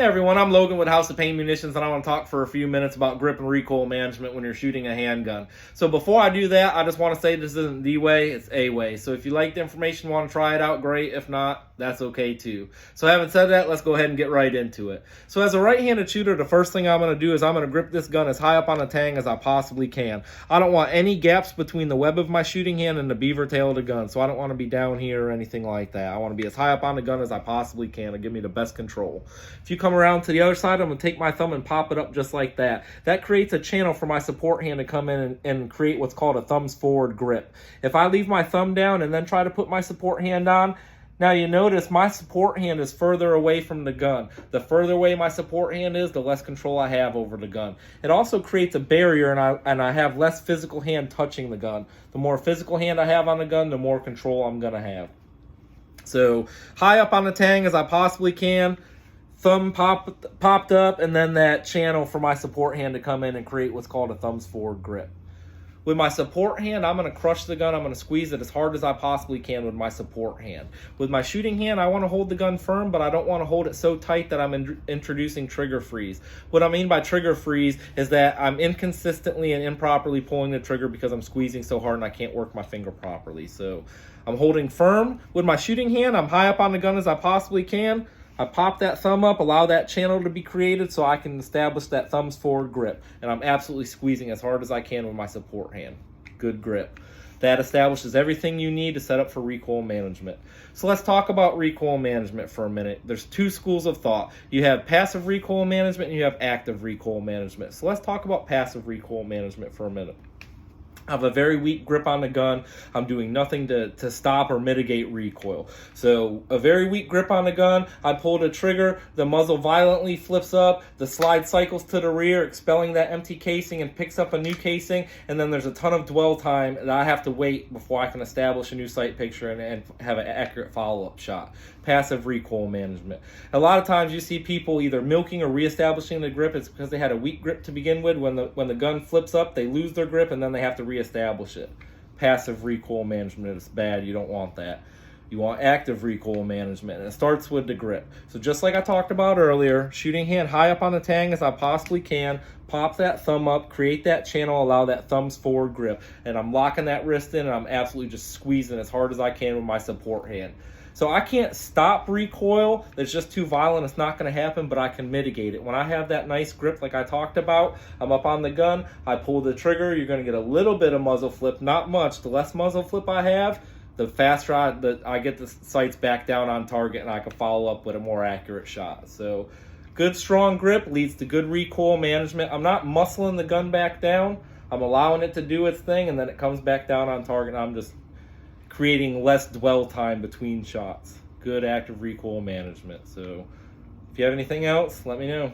Hey everyone, I'm Logan with House of Pain Munitions, and I want to talk for a few minutes about grip and recoil management when you're shooting a handgun. So before I do that, I just want to say this isn't the way, it's a way. So if you like the information, want to try it out, great. If not, that's okay too. So having said that, let's go ahead and get right into it. So as a right-handed shooter, the first thing I'm going to do is I'm going to grip this gun as high up on the tang as I possibly can. I don't want any gaps between the web of my shooting hand and the beaver tail of the gun, so I don't want to be down here or anything like that. I want to be as high up on the gun as I possibly can to give me the best control. If you come around to the other side, I'm going to take my thumb and pop it up just like that. That creates a channel for my support hand to come in and create what's called a thumbs forward grip. If I leave my thumb down and then try to put my support hand on, now you notice my support hand is further away from the gun. The further away my support hand is, the less control I have over the gun. It also creates a barrier, and I have less physical hand touching the gun. The more physical hand I have on the gun, the more control I'm going to have. So high up on the tang as I possibly can, thumb popped up, and then that channel for my support hand to come in and create what's called a thumbs forward grip. With my support hand, I'm going to crush the gun. I'm going to squeeze it as hard as I possibly can with my support hand. With my shooting hand, I want to hold the gun firm, but I don't want to hold it so tight that I'm introducing trigger freeze. What I mean by trigger freeze is that I'm inconsistently and improperly pulling the trigger because I'm squeezing so hard and I can't work my finger properly. So I'm holding firm. With my shooting hand, I'm high up on the gun as I possibly can. I pop that thumb up, allow that channel to be created so I can establish that thumbs forward grip. And I'm absolutely squeezing as hard as I can with my support hand. Good grip. That establishes everything you need to set up for recoil management. So let's talk about recoil management for a minute. There's two schools of thought. You have passive recoil management and you have active recoil management. So let's talk about passive recoil management for a minute. I have a very weak grip on the gun. I'm doing nothing to stop or mitigate recoil. So a very weak grip on the gun, I pull the trigger, the muzzle violently flips up, the slide cycles to the rear, expelling that empty casing and picks up a new casing, and then there's a ton of dwell time that I have to wait before I can establish a new sight picture and have an accurate follow-up shot. Passive recoil management. A lot of times you see people either milking or reestablishing the grip. It's because they had a weak grip to begin with. When the gun flips up, they lose their grip and then they have to reestablish it. Passive recoil management is bad. You don't want that. You want active recoil management, and it starts with the grip. So just like I talked about earlier, shooting hand high up on the tang as I possibly can, pop that thumb up, create that channel, allow that thumbs forward grip, and I'm locking that wrist in and I'm absolutely just squeezing as hard as I can with my support hand. So I can't stop recoil. That's just too violent. It's not going to happen, but I can mitigate it. When I have that nice grip like I talked about, I'm up on the gun, I pull the trigger, you're going to get a little bit of muzzle flip, not much. The less muzzle flip I have, the faster I get the sights back down on target and I can follow up with a more accurate shot. So good strong grip leads to good recoil management. I'm not muscling the gun back down. I'm allowing it to do its thing, and then it comes back down on target and I'm just creating less dwell time between shots. Good active recoil management. So if you have anything else, let me know.